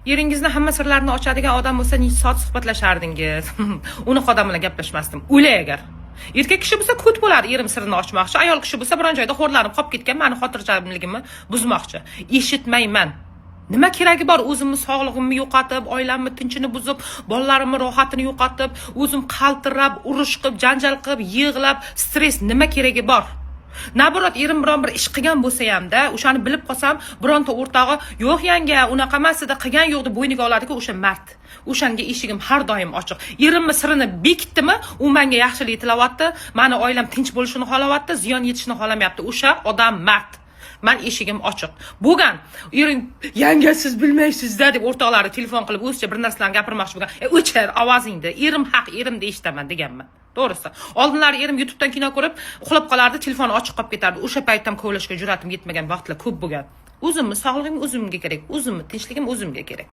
Eringizni hamma sirlarini ochadigan odam bo'lsa, necha soat suhbatlashardingiz? Unaqa odam bilan gaplashmasdim. O'lay agar. Erkak kishi bo'lsa kut bo'ladi, erim sirini ochmoqchi. Ayol kishi bo'lsa biron joyda xo'rlanib qolib ketgan, meni xotirjamligimni buzmoqchi. Eshitmayman. Nima keragi bor o'zimni sog'lig'imni yo'qotib, oilamni tinchini buzib, bolalarimni rohatini yo'qotib, o'zim qaltirab, urush qilib, janjal qilib, yig'lab, stress nima keragi bor? Naborot erim biron bir ish qilgan bo'lsa hamda, o'shani bilib qolsam, bironta o'rtog'i, "Yo'q yanga, unaqa emas-da, qilgan yo'q" deb bo'yniga oladi-ku, o'sha mard. O'shanga eshigim har doim ochiq. Erimni sirini bekitdimi, u menga yaxshilik tilayapti, meni oilam tinch bo'lishini xohlayapti, ziyon yetishini xohlamayapti. O'sha odam mard. Men eshigim ochiq. Bo'lgan, ering "Yanga siz bilmaysiz-da" deb o'rtoqlari telefon qilib o'zcha bir narsalarni gapirmoqchi bo'lgan. O'chir ovozingni. Erim haq, erim deyishdaman deganman. To'g'risi. Oldinlari erim YouTubedan kino ko'rib, uxlab qolardi, telefoni ochiq qolib ketardi. O'sha paytda ham kovlashga jur'atim yetmagan vaqtlar ko'p bo'lgan. O'zimni sog'lig'im o'zimga kerak, o'zimni tinchligim o'zimga kerak.